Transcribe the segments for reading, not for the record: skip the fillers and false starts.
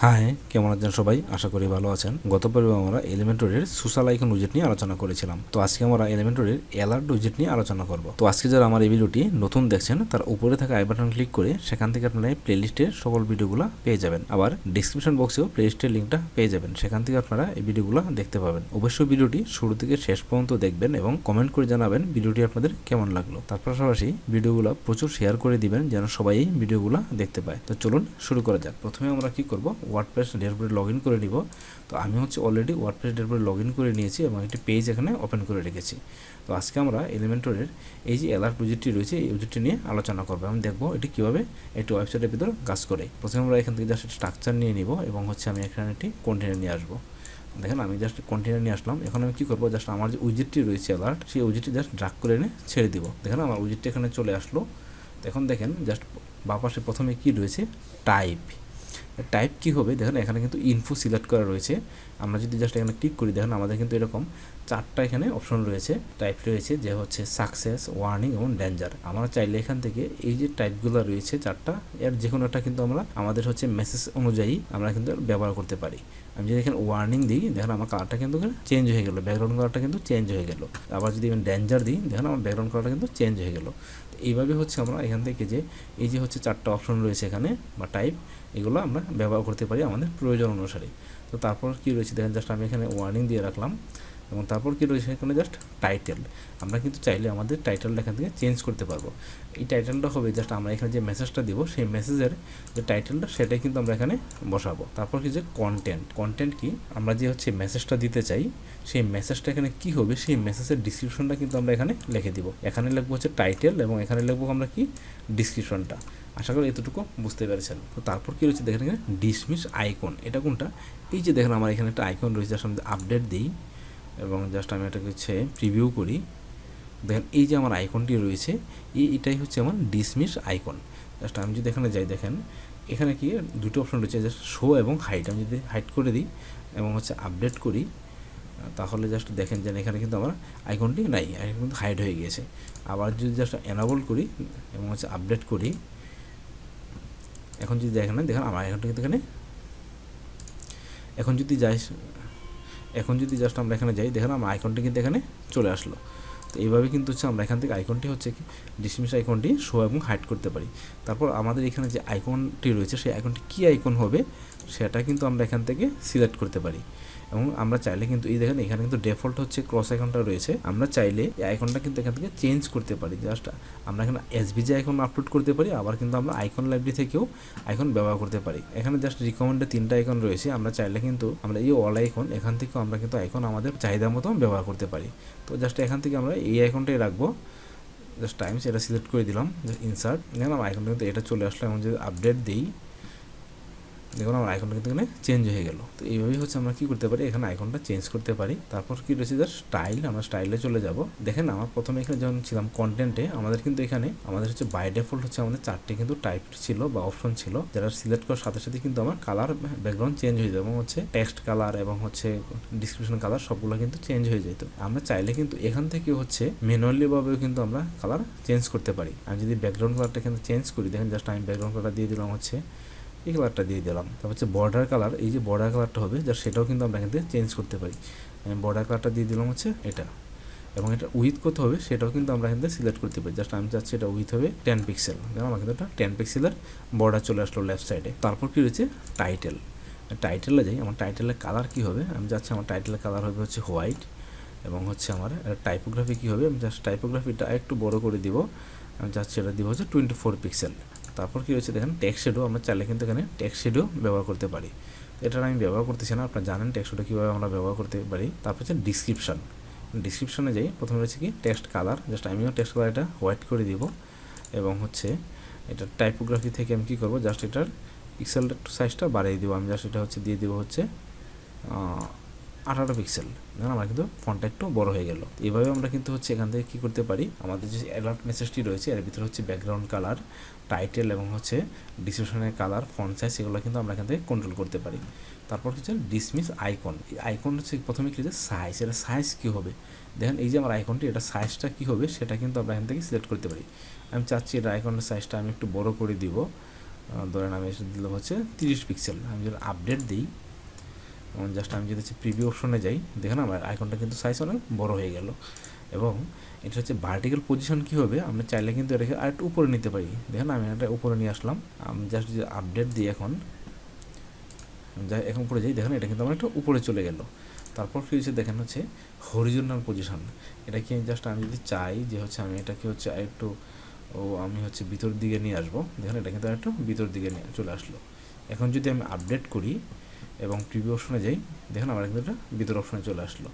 High, কেমন আছেন সবাই? আশা করি ভালো আছেন। গত পর্বে আমরা এলিমেন্টরের সোশ্যাল আইকন উইজেট নিয়ে আলোচনা করেছিলাম। তো আজকে আমরা এলিমেন্টরের অ্যালার্ট উইজেট নিয়ে আলোচনা করব। তো আজকে যারা আমার এই ভিডিওটি নতুন দেখছেন তার উপরে থাকা আই বাটন ক্লিক করে সেখান থেকে আপনারা এই প্লেলিস্টের সকল ভিডিওগুলো পেয়ে যাবেন। আবার ডিসক্রিপশন বক্সেও প্লেলিস্টের লিঙ্কটা পেয়ে যাবেন, সেখান থেকে আপনারা এই ভিডিওগুলো দেখতে পাবেন। অবশ্যই ভিডিওটি শুরু থেকে শেষ পর্যন্ত দেখবেন এবং কমেন্ট করে জানাবেন ভিডিওটি আপনাদের কেমন লাগলো। তার পাশাপাশি ভিডিওগুলো প্রচুর শেয়ার করে দিবেন যেন সবাই এই ভিডিওগুলো দেখতে পায়। তো চলুন শুরু করা যাক। প্রথমে আমরা কি করব, ওয়ার্ডপ্রেস ড্যাশবোর্ডে লগইন করে নিব। তো আমি অলরেডি ওয়ার্ডপ্রেস ড্যাশবোর্ডে লগইন করে নিয়েছি এবং একটি পেজ এখানে ওপেন করে রেখেছি। তো আজকে আমরা এলিমেন্টরের এই যে অ্যালার্ট উইজেটটি রয়েছে এই উইজেটটি নিয়ে আলোচনা করব। আমি দেখব এটি কীভাবে একটি ওয়েবসাইটের ভিতর কাজ করে। প্রথমে আমরা এখান থেকে জাস্ট স্ট্রাকচার নিয়ে নিব এবং আমি এখানে একটি কন্টেনার নিয়ে আসবো। দেখেন আমি জাস্ট কন্টেনার নিয়ে আসলাম। এখন আমি কী করবো, জাস্ট আমার যে উইজেটটি রয়েছে অ্যালার্ট, সেই উইজেটটি জাস্ট ড্রাগ করে এনে ছেড়ে দিব। দেখেন আমার উইজেটটি এখানে চলে আসলো। এখন দেখেন জাস্ট বাঁ পাশে প্রথমে কী রয়েছে, টাইপ কী হবে, দেখেন এখানে কিন্তু ইনফো সিলেক্ট করা রয়েছে। আমরা যদি জাস্ট এখানে ক্লিক করি, দেখেন আমাদের কিন্তু এরকম চারটা এখানে অপশন রয়েছে, টাইপ রয়েছে, যে হচ্ছে সাকসেস, ওয়ার্নিং এবং ডেঞ্জার। আমরা চাইলে এখান থেকে এই যে টাইপগুলো রয়েছে চারটা, এর যে কোনো একটা কিন্তু আমরা আমাদের মেসেজ অনুযায়ী আমরা কিন্তু ব্যবহার করতে পারি। আমি যদি এখানে ওয়ার্নিং দিই, দেখেন আমার কালারটা কিন্তু চেঞ্জ হয়ে গেল, ব্যাকগ্রাউন্ড কালারটা কিন্তু চেঞ্জ হয়ে গেল। আবার যদি আমি ডেঞ্জার দিই, দেখেন আমার ব্যাকগ্রাউন্ড কালারটা কিন্তু চেঞ্জ হয়ে গেল। তো এইভাবে আমরা এখান থেকে যে এই যে চারটা অপশন রয়েছে এখানে বা টাইপ, এগুলো আমরা ব্যবহার করতে পারি আমাদের প্রয়োজন অনুসারে। তো তারপর কী রয়েছে, দেখেন জাস্ট আমি এখানে ওয়ার্নিং দিয়ে রাখলাম এবং তারপর কী রয়েছে এখানে জাস্ট টাইটেল। আমরা কিন্তু চাইলে আমাদের টাইটেলটা এখান থেকে চেঞ্জ করতে পারবো। এই টাইটেলটা হবে জাস্ট আমরা এখানে যে মেসেজটা দিব সেই মেসেজের যে টাইটেলটা সেটাই কিন্তু আমরা এখানে বসাবো। তারপর কি যে কন্টেন্ট কি, আমরা যে মেসেজটা দিতে চাই সেই মেসেজটা এখানে কি হবে, সেই মেসেজের ডিসক্রিপশনটা কিন্তু আমরা এখানে লিখে দিব। এখানে লিখবো টাইটেল এবং এখানে লিখবো আমরা কি ডিসক্রিপশনটা। আশা করি এতটুকু বুঝতে পেরেছেন। তো তারপর কী রয়েছে দেখেন এখানে ডিসমিস আইকন, এটা কোনটা, এই যে দেখেন আমার এখানে একটা আইকন রয়েছে, জাস্ট আমি আপডেট দিই এবং জাস্ট আমি এটাকে প্রিভিউ করি। দেখেন এই যে আমার আইকনটি রয়েছে এটাই আমার ডিসমিস আইকন। জাস্ট আমি যদি এখানে যাই, দেখেন এখানে কি দুটো অপশন রয়েছে, জাস্ট শো এবং হাইড। আমি যদি হাইড করে দিই এবং আপডেট করি, তাহলে জাস্ট দেখেন যে এখানে কিন্তু আমার আইকনটি নাই, আইকন কিন্তু হাইড হয়ে গিয়েছে। আবার যদি জাস্ট এনাবল করি এবং আপডেট করি, এখন যদি দেখেন আমার আইকনটা কিন্তু এখানে, এখন যদি জাস্ট আমরা এখানে যাই, দেখেন আমার আইকনটি কিন্তু এখানে চলে আসলো। তো এইভাবে কিন্তু আমরা এখান থেকে আইকনটি কি ডিসমিস আইকনটি শো এবং হাইড করতে পারি। তারপর আমাদের এখানে যে আইকনটি রয়েছে সেই আইকনটি কী আইকন হবে সেটা কিন্তু আমরা এখান থেকে সিলেক্ট করতে পারি। এবং আমরা চাইলে কিন্তু এই দেখেন এখানে কিন্তু ডিফল্ট ক্রস আইকনটা রয়েছে, আমরা চাইলে এই আইকনটা কিন্তু এখান থেকে চেঞ্জ করতে পারি। জাস্ট আমরা এখানে এসভিজি আইকন আপলোড করতে পারি, আবার কিন্তু আমরা আইকন লাইব্রেরি থেকেও আইকন ব্যবহার করতে পারি। এখানে জাস্ট রিকমেন্ডে 3টা আইকন রয়েছে, আমরা চাইলে কিন্তু আমরা এই অল আইকন এখান থেকেও আমরা কিন্তু আইকন আমাদের চাহিদা মতো ব্যবহার করতে পারি। তো জাস্ট এখান থেকে আমরা এই আইকনটাই রাখবো, জাস্ট টাইমস এটা সিলেক্ট করে দিলাম, ইনসার্ট, দেখেন আমার আইকনটা কিন্তু এটা চলে আসলো। এবং যদি আপডেট দিই, দেখুন আমার আইকনটা কিন্তু এখানে চেঞ্জ হয়ে গেল। তো এইভাবেই আমরা কী করতে পারি, এখানে আইকনটা চেঞ্জ করতে পারি। তারপর কী রয়েছে জাস্ট স্টাইল, আমরা স্টাইলে চলে যাব। দেখেন আমার প্রথমে এখানে যখন ছিলাম কন্টেন্টে, আমাদের কিন্তু এখানে আমাদের বাই ডিফল্ট আমাদের 4টে কিন্তু টাইপ ছিল বা অপশন ছিল, যারা সিলেক্ট করার সাথে সাথে কিন্তু আমার কালার ব্যাকগ্রাউন্ড চেঞ্জ হয়ে যায় এবং টেক্সট কালার এবং ডিসক্রিপশন কালার সবগুলো কিন্তু চেঞ্জ হয়ে যেত। আমরা চাইলে কিন্তু এখান থেকে ম্যানুয়ালি ভাবেও কিন্তু আমরা কালার চেঞ্জ করতে পারি। আমি যদি ব্যাকগ্রাউন্ড কালারটা এখানে চেঞ্জ করি, দেখেন জাস্ট আমি ব্যাকগ্রাউন্ড কালার দিয়ে দিলাম এই কালারটা দিয়ে দিলাম। তারপর বর্ডার কালার, এই যে বর্ডার কালারটা হবে জাস্ট সেটাও কিন্তু আমরা এখান থেকে চেঞ্জ করতে পারি। আমি বর্ডার কালারটা দিয়ে দিলাম এটা, এবং এটা উইথ কত হবে সেটাও কিন্তু আমরা এখান থেকে সিলেক্ট করতে পারি। জাস্ট আমি চাচ্ছি এটা উইথ হবে 10 পিক্সেল, দেখুন আমার কিন্তু একটা 10 পিক্সেলের বর্ডার চলে আসলো লেফট সাইডে। তারপর কী রয়েছে টাইটেলে যাই, আমার টাইটেলের কালার কী হবে, আমি চাচ্ছি আমার টাইটেলের কালার হবে হোয়াইট এবং আমার টাইপোগ্রাফি কী হবে, আমি জাস্ট টাইপোগ্রাফিটা একটু বড় করে দিব, আমি চাচ্ছি এটা দিব 24 পিক্সেল। তারপর কী হচ্ছে দেখেন টেক্সট শ্যাডো, আমরা চাইলে কিন্তু এখানে টেক্সট শ্যাডো ব্যবহার করতে পারি। এটা আমি ব্যবহার করতেছি না, আপনারা জানেন টেক্সট শ্যাডো কীভাবে আমরা ব্যবহার করতে পারি। তারপর ডিসক্রিপশনে যাই, প্রথমে রয়েছে কি টেক্সট কালার, জাস্ট আমিও টেক্সট কালার এটা হোয়াইট করে দিব এবং এটা টাইপোগ্রাফি থেকে আমি কী করবো, জাস্ট এটার পিক্সেল সাইজটা বাড়িয়ে দিব। আমি জাস্ট এটা দিয়ে দিব 18 পিক্সেল, দেখুন আমার কিন্তু ফন্টটা একটু বড় হয়ে গেল। এইভাবে আমরা কিন্তু এখান থেকে কী করতে পারি, আমাদের যে অ্যালার্ট মেসেজটি রয়েছে এর ভিতরে ব্যাকগ্রাউন্ড কালার, টাইটেল এবং ডিসক্রিপশনের কালার, ফন্ট সাইজ, এগুলো কিন্তু আমরা এখান থেকে কন্ট্রোল করতে পারি। তারপর ডিসমিস আইকন, এই আইকন প্রথমে কি সাইজ, এটা সাইজ কী হবে, দেখেন এই যে আমার আইকনটি এটা সাইজটা কী হবে সেটা কিন্তু আমরা এখান থেকে সিলেক্ট করতে পারি। আমি চাচ্ছি এটা আইকনের সাইজটা আমি একটু বড় করে দিব, ধরেন আমি এসে দিলাম হচ্ছে 30 পিক্সেল। আমি যদি আপডেট দিই, জাস্ট আমি যদি হচ্ছে প্রিভিউ অপশনে যাই, দেখেন আমার আইকনটা কিন্তু সাইজ অনেক বড় হয়ে গেল। এবং এটা হচ্ছে ভার্টিক্যাল পজিশন কী হবে, আমরা চাইলে কিন্তু এটাকে আরেকটু উপরে নিতে পারি। দেখেন আমি এটা উপরে নিয়ে আসলাম। আমি জাস্ট যদি আপডেট দিই এখন উপরে যাই, দেখেন এটা কিন্তু আমার একটু উপরে চলে গেল। তারপর কী হচ্ছে দেখেন হচ্ছে হরিজন্টাল পজিশন। এটা কি জাস্ট আমি যদি চাই যে হচ্ছে আমি এটাকে হচ্ছে আরেকটু আমি হচ্ছে ভিতর দিকে নিয়ে আসবো, দেখেন এটা কিন্তু আরেকটু ভিতর দিকে নিয়ে চলে আসলো। এখন যদি আমি আপডেট করি এবং প্রিভিউ অপশনে যাই, দেখেন আমার কিন্তু এটা ভিতর অপশনে চলে আসলো।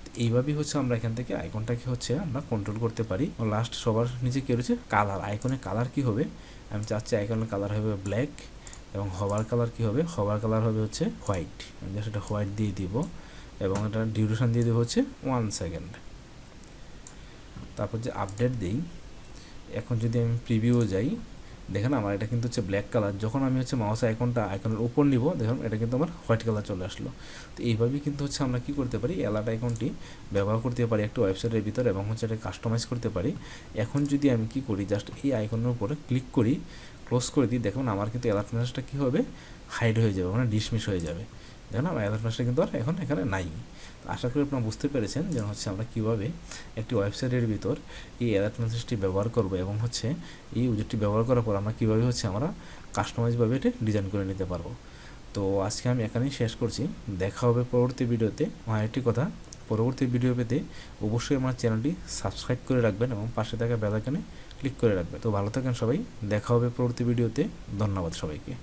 তো এইভাবেই হচ্ছে আমরা এখান থেকে আইকনটাকে হচ্ছে আমরা কন্ট্রোল করতে পারি। লাস্ট সবার নিচে কী রয়েছে কালার, আইকনের কালার কী হবে, আমি চাচ্ছি আইকনের কালার হবে ব্ল্যাক এবং হবার কালার কী হবে, হবার কালার হবে হচ্ছে হোয়াইট। আমি জাস্ট এটা হোয়াইট দিয়ে দিব এবং এটা ডিউরেশন দিয়ে দেবো হচ্ছে 1 সেকেন্ড। তারপর যে আপডেট দিই, এখন যদি আমি প্রিভিউ যাই, দেখেন আমার এটা কিন্তু হচ্ছে ব্ল্যাক কালার। যখন আমি হচ্ছে মাউস আইকনের উপর নিব, দেখুন এটা কিন্তু আমার হোয়াইট কালার চলে আসলো। তো এইভাবেই কিন্তু হচ্ছে আমরা কী করতে পারি, অ্যালার্ট আইকনটি ব্যবহার করতে পারি একটা ওয়েবসাইটের ভিতরে এবং হচ্ছে এটা কাস্টমাইজ করতে পারি। এখন যদি আমি কী করি, জাস্ট এই আইকনের উপরে ক্লিক করি, ক্লোজ করে দিই, দেখুন আমার কিন্তু অ্যালার্ট মেসেজটা কী হবে, হাইড হয়ে যাবে, মানে ডিসমিস হয়ে যাবে। দেখুন আমার অ্যালার্ট মেসেজটা কিন্তু আর এখন এখানে নাই। আশা করি আপনারা বুঝতে পেরেছেন যে হচ্ছে আমরা কীভাবে একটি ওয়েবসাইটের ভিতর এই অ্যালার্ট মেসেজটি ব্যবহার করব এবং হচ্ছে এই উইজেটটি ব্যবহার করার পর আমরা কীভাবে হচ্ছে আমরা কাস্টমাইজভাবে এটি ডিজাইন করে নিতে পারবো। তো আজকে আমি এখানেই শেষ করছি। দেখা হবে পরবর্তী ভিডিওতে। একটি কথা, পরবর্তী ভিডিও পেতে অবশ্যই আমার চ্যানেলটি সাবস্ক্রাইব করে রাখবেন এবং পাশে থাকা বেল আইকনে ক্লিক করে রাখবেন। তো ভালো থাকেন সবাই, দেখা হবে পরবর্তী ভিডিওতে। ধন্যবাদ সবাইকে।